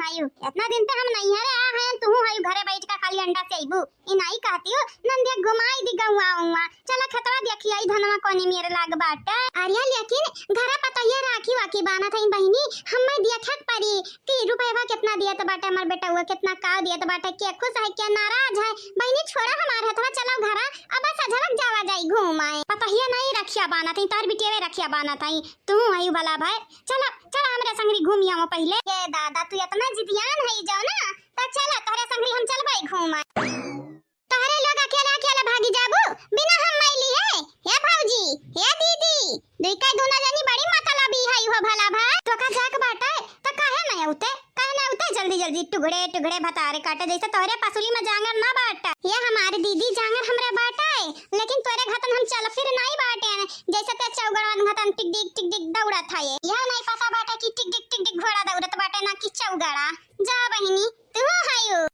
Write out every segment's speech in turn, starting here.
हायु इतना दिन पे हम नहीं हरे आ हैं तू हायु घरे बैठ का खाली अंडा से आईबू ई नहीं कहती हो नंदे घुमाई दी गौवा उवा चला खतरा देखी आई धनवा कोनी मेरे लाग बाटे अरे लेकिन घरे पता ये राखी वाकी बाना था बहिनी हम दिया खत परी कि रुपया कितना दिया तो बाटे हमार बेटा हुआ कितना का दिया तो बाटे क्या खुश है क्या नाराज है बहिनी छोड़ा हमारे हथवा चलो घरा अब बस झलक जावा जाई घूमाए पता ही नहीं रखिया बाना थी तार बिटिया रखिया बाना था तू हायु भला भाई चला चला हमरे संगरी घूमिया वो पहले ये दादा तू इतना जिदियान है जाओ ना तो चला तोरे संगरी हम चलबाई घूमाए तोरे लोग अकेला अकेला भागी जाबू बिना हम मैली है हे भौजी हे दीदी दुई का दोना जनी बड़ी मतलबी है हो भला भाई तो का जाक बाटे तो काहे नहीं उते जल्दी जल्दी टुकड़े टुकड़े भतारे काटे जैसे तोरे पसुली में जांगर ना बाटा ये हमारी दीदी जांगर हमरे बाटा है लेकिन तोरे घतन हम चल फिर नहीं बाटे जैसे ते चौगड़वन घतन टिक टिक दौड़ा था ये नहीं पता बाटा कि टिक टिक घोड़ा दौड़त बाटे ना कि चौगड़ा जा बहिनी तू हायु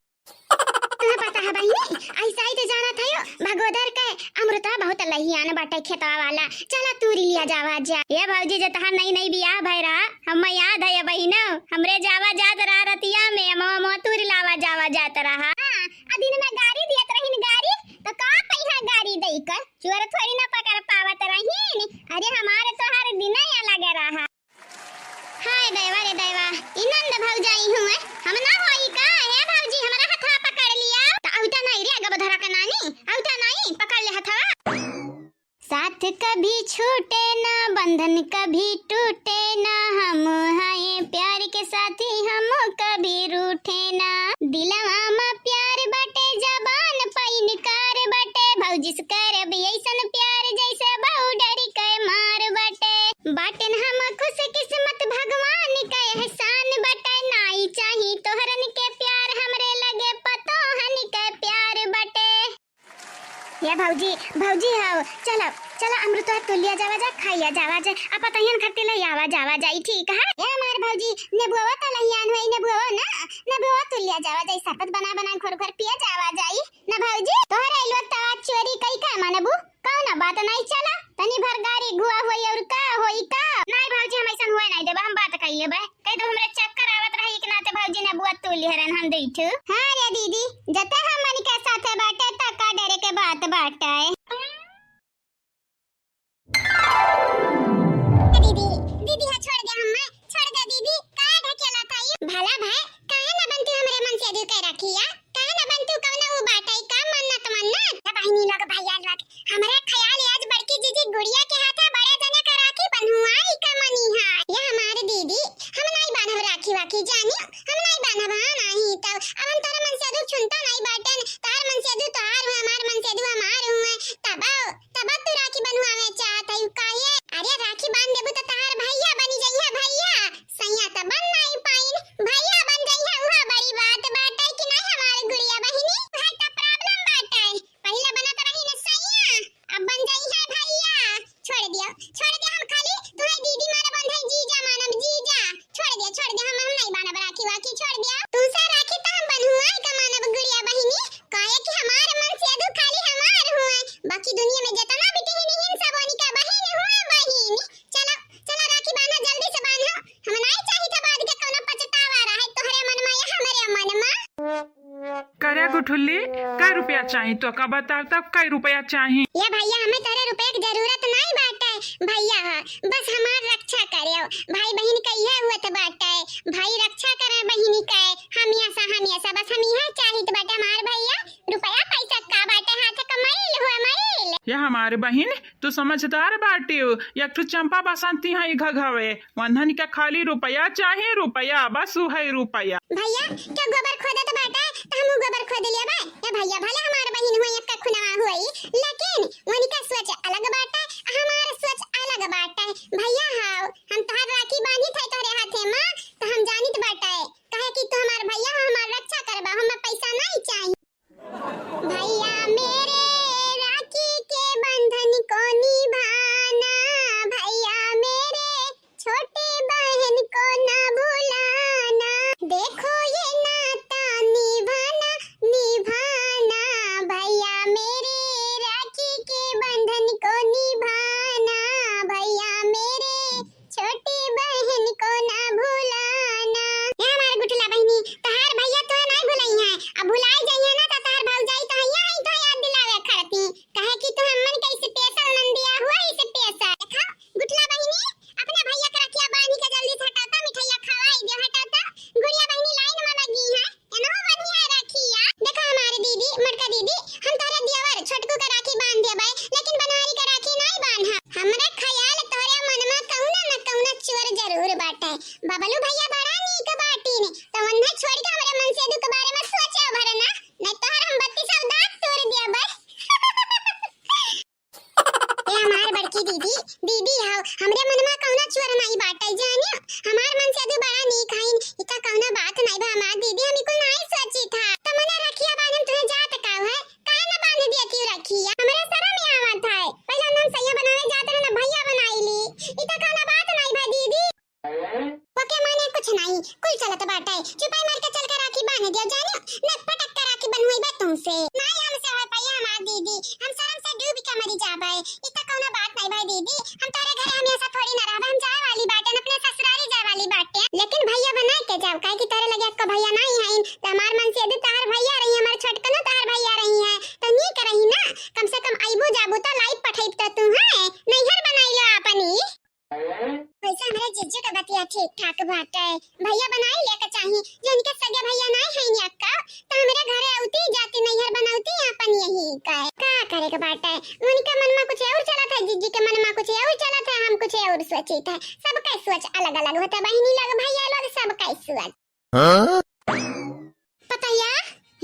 तुम्हें पता है बहिनी ऐसा ही तो जाना था यो भगोदर के अमृता बहुत लहियान बाटे खेतवा वाला चला तूरी लिया जावा जा ये भौजी जो तहार नई बियाह भैरा हम याद है बहिनो हमरे जावा जात रहा रतिया में मो तूरी लावा जावा जात रहा अदिन में गाड़ी दियत रहिन गाड़ी तो का पैसा गाड़ी देई कर चोर थोड़ी ना पकड़ पावत रहिन अरे हमारे तो हर दिन या लगे रहा हाय देवा रे देवा इनंद भौजाई हुए हम ना होई का हे भौजी हमरा हथा पकड़ लिया तो औटा नहीं रे अगब धरा का नानी औटा नहीं पकड़ ले हथवा साथ कभी छूटे ना बंधन कभी टूटे ना हम हैं प्यार के साथी हम कभी रूठे ना दिलवा में प्यार बटे जबान पे इनकार बटे भौजी से करब ऐसन प्यार जैसे बहु डरी के मार बटे बाटन हम खुश किस्मत भगवान का एहसान बटे नाई चाही तोहरन के प्यार हमरे लगे पतो हन के प्यार बटे ये भौजी हो चलो चलो अमृता तो लिया जावा जा खाइया जावा जा अब तहियन खट्टे ले आवा जावा जाई ठीक है ये हमार भौजी नेबुआ त लहियान होई नेबुआ ना नेबुआ तो लिया जावा जाई शरबत बना घर पिया जावा जाई ना भौजी तोहरे लो तवा चोरी कई का मानबू कौन बात नहीं चला तनी भर गाड़ी घुआ होई और का होई का नहीं भौजी हम ऐसा हुए नहीं देबा हम बात कइए बे कह दो हमरे चक्कर आवत रही कि नाते भौजी ने बुआ तो लिहरन हम दैठ हां रे दीदी जते हम मन के साथे बाटे त का डरे के बात बाटे दीदी हाँ छोड़ दे दीदी काहे ढकेला ताई भला भाई काहे न बनतू हमरे मन से दू के रखिया काहे न बनतू कौन वो बाटाई का मन्नत बहिनी लोग भैया लोग हमरे ख्याल आज बड़की जीजी गुड़िया के हाथे बड़े जने का राखी बनहुआई का मनी है ये हमारे दीदी हम नहीं बांधब राखी वाकी जानी हम नहीं बांधब नहीं तब अब हम तोरे मन से दू छुनता नहीं बाटन तार मन से दू तोहार हुआ हमार मन से दू हमार हुआ तब तू राखी बनवावे चाहत है काहे अरे राखी बांध देबू त तहार भैया बनी जइहा भैया सैया त बन नहीं पाइन भैया बन जइहा उहा बड़ी बात बाटे कि नहीं हमार गुड़िया बहिनी है त प्रॉब्लम बाटे पहले बनत रही न सैया अब बन जइहा भैया छोड़ दियो हम खाली तुम्हारी दीदी माने बंधई जीजा मानब जीजा छोड़ दे हम नहीं बानब राखी वाकी छोड़ दियो तुमसे राखी त हम बनहुआई का मानब गुड़िया बहिनी काहे कि हमार मन से दू खाली हमार हुए बाकी दुनिया में जितना भी हिन सब ओनी का बहिन हुए बहिनी चलो राखी बांधो जल्दी से बांधो हम नहीं चाही त बाद के कोनो पछतावा रहे तोहरे मन में या हमरे मन में करे गुठुल्ली कै रुपया चाहिए तो का बता तब कै रुपया चाहिए ये भैया हमें तेरे रुपए की जरूरत नहीं बाटे भैया बस हमार रक्षा करियो भाई बहन का यह हुआ तो बाटे भाई रक्षा करे बहिनी का हमेशा बस हम यह चाहिए तो बाटे हमार भैया रुपया पैसा का बाटे हाथ कमाइल हुआ माइल ये हमारे बहन तू समझदार बाटी एक तो चंपा बसंती है घघवे वंधन का खाली रुपया चाहिए रुपया बस है रुपया भैया क्या गोबर खोदे तो बाटे तो हम गोबर खोद लिया बा ये भैया भले हमार बहन हुई एक खुनवा हुई लेकिन उनकी का सोच अलग बाटे हमार सोच अलग बाटे भैया हां हम तोहर राखी बांधी थे तोरे हाथे में तो हम जानित बाटे कहे कि तू हमार भैया हमार रक्षा करबा हमें पैसा नहीं चाहिए भैया मेरे राखी के बंधन को निभाना भैया मेरे छोटे बहन को ना भुलाना देखो ये नाता निभाना भैया मेरे राखी के बंधन को निभाना भैया मेरे छोटे बहन बबलू भैया बड़ा नीक बाटी ने तो वन्ना छोड़ के हमरे मन से दुख बारे में सोचा भरना नहीं तो हम बत्ती सब दांत तोड़ दिया बस ए हमार बड़की दीदी दीदी हाउ हमरे मन में कौना चोर नहीं बाटे जानियो हमार मन से दु बड़ा नीक हईन इका कौना बात नहीं बा हमार दीदी हम को नहीं सोची था तो मने रखिया बांधम तुहे जात काव है काहे ना बांध दिया क्यों रखिया हमरे शर्म ही आवत है पहला नाम सैया बनावे जात रहे ना भैया बनाईली इका कौना बात नहीं बा दीदी ओके माने कुछ नहीं कुल चलत बाटे चुपाई मार के चल के राखी बांध दिया जानियो नक पटक के राखी बनवाई बा तुमसे नहीं हमसे हो पाया हमार दीदी हम शर्म से डूब के मरी जाबे इका कौना बात नहीं भाई दीदी हम तारे घर हमेशा थोड़ी ना रहबे हम जाए वाली बाटे अपने ससुराली जाए वाली बाटे लेकिन भैया बना के जाओ काहे की तारे लगे आपका भैया नहीं है त हमार मन से तार भैया रही हमार छोटकन तार भैया रही है त नी करही ना कम से कम आइबो जाबो त लाइव पठाइब त तू है नैहर बनाइलो अपनी वैसे हमारे जीजू का बतिया ठीक ठाक बाटे भैया बनाई लेके चाहिए जो इनके सगे भैया नहीं है नी अक्का तो हमारे घरे आउती जाती नैहर बनाउती अपन यही का करे के बाटे उनके मन में कुछ और चला था जीजू के मन में कुछ और चला था हम कुछ और सोची था सबका सोच अलग अलग होता बहनी लोग भैया लोग सबका सोच पतैया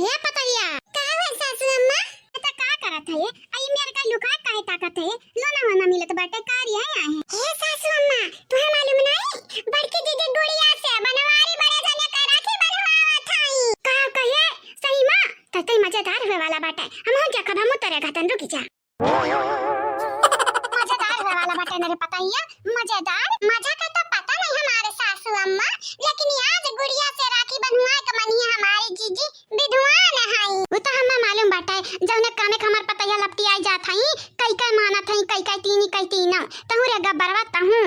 हे पतैया का है सासू अम्मा तो का करत है आई मेरे का लुका काहे ताकत है लोना होना मिलत बाटे कार्य है हे सासू अम्मा तुम्हें मालूम नहीं बड़की दीदी गुड़िया से बनवारी बड़े जने का राखी बनवावत हई का कहे सही मां तते मजेदार होवे वाला बाटे हम हो जा कब हम उतरे घतन रुकी जा मजेदार होवे वाला बाटे मेरे पतैया मजेदार मजा का तो पता नहीं हमारे सासू अम्मा लेकिन आज गुड़िया से राखी बनवाए का मनिया हमारी जीजी विधवान हई वो तो हमें मालूम बाटे जौने कामे हमार पतैया लपटी आई जात हई कई मानत हई कई तीन तहुरे गब्बरवा तहु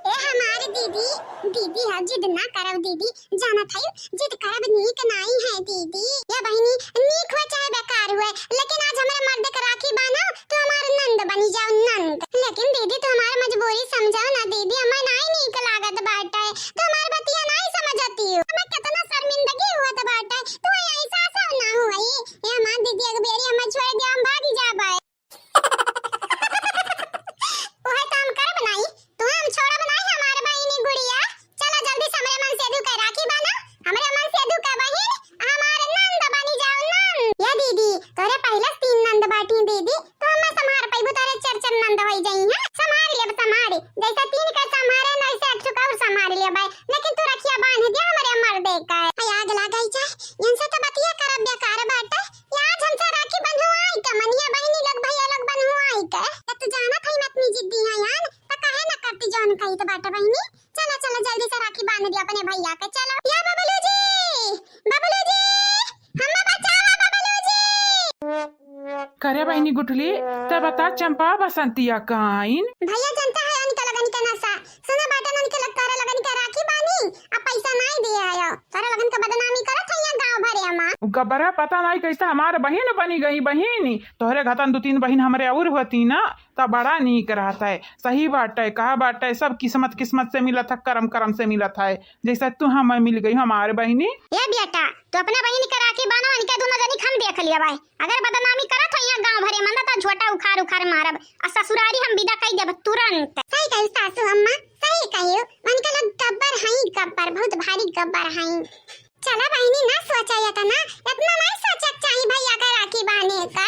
ए हमारी दीदी दीदी है जिद ना करो दीदी जाना था जिद करब नीक नहीं है दीदी या बहनी नीक हो चाहे बेकार हुए लेकिन आज हमारे मर्द का राखी बांधो तो हमारे नंद बनी जाओ नंद लेकिन दीदी तो हमारी मजबूरी समझाओ ना दीदी हमें नहीं नीक लागत बाटे तो हमारी बतिया नहीं समझती हो हमें कितना शर्मिंदगी हुआ तो बाटे तो ऐसा सब ना हुई ये हमारी दीदी अगर बेरी हमें छोड़ दिया हम भाग जाबे ओहे तो हम कर बनाई तू हम छोड़ा बनाई हमारे बहनी गुड़िया चलो जल्दी से हमारे मन से दू का राखी बांधो हमारे मन से दू का बहन हमारे नंद बनी जाओ नंद या दीदी तोरे पहले 3 नंद बाटी दीदी तो हम संभार पाइबो तारे 4 नंद होई जाई है संभार ले संभार जैसा 3 का संभारे ना ऐसे एक चुका और संभार ले भाई लेकिन तू रखिया बांध दिया हमारे मर्दे का आग लगाई जाए इनसे तो बतिया करब बेकार बाटे आज हमसे राखी बंधवाई का मनिया बहनी लोग भैया लोग बंधवाई का तू जाना था मैं इतनी जिद्दी है यार तो काहे ना करती जौन कही तो बाटे बहनी चलो चलो जल्दी से राखी बांध दिया अपने भैया के चलो या बबलू जी हमें बचाओ बबलू जी करे बहनी गुठली तब बता चंपा बसंतिया काइन भैया जनता है अनिका लगन के नशा सुना बाटे अनिका लग करे लगन के राखी बानी अब पैसा नहीं दिए आयो सारे लगन के बदनामी करत है यहाँ गांव भरे अम्मा गब्बरा पता नहीं कैसा हमारे बहन बनी गई बहन तोहरे घतन 2-3 बहन हमारे और होती ना तब बड़ा नीक रहता है सही बात है कहा बात है सब किस्मत से मिलत है करम से मिलत है जैसा तू हमें मिल गई हमारे बहनी ये बेटा तो अपना बहन के राखी बांधो इनका दोनों जनी हम देख लिया भाई अगर बदनामी करत हो यहाँ गांव भरे मंदा तो झोटा उखाड़ मारब और ससुरारी हम विदा कई देब तुरंत सही कही सासू अम्मा सही कहियो मन का लोग गब्बर बहुत भारी गब्बर हई चला बहनी ना सोचा या ना इतना नहीं सोचा चाहिए भैया का राखी बांधने का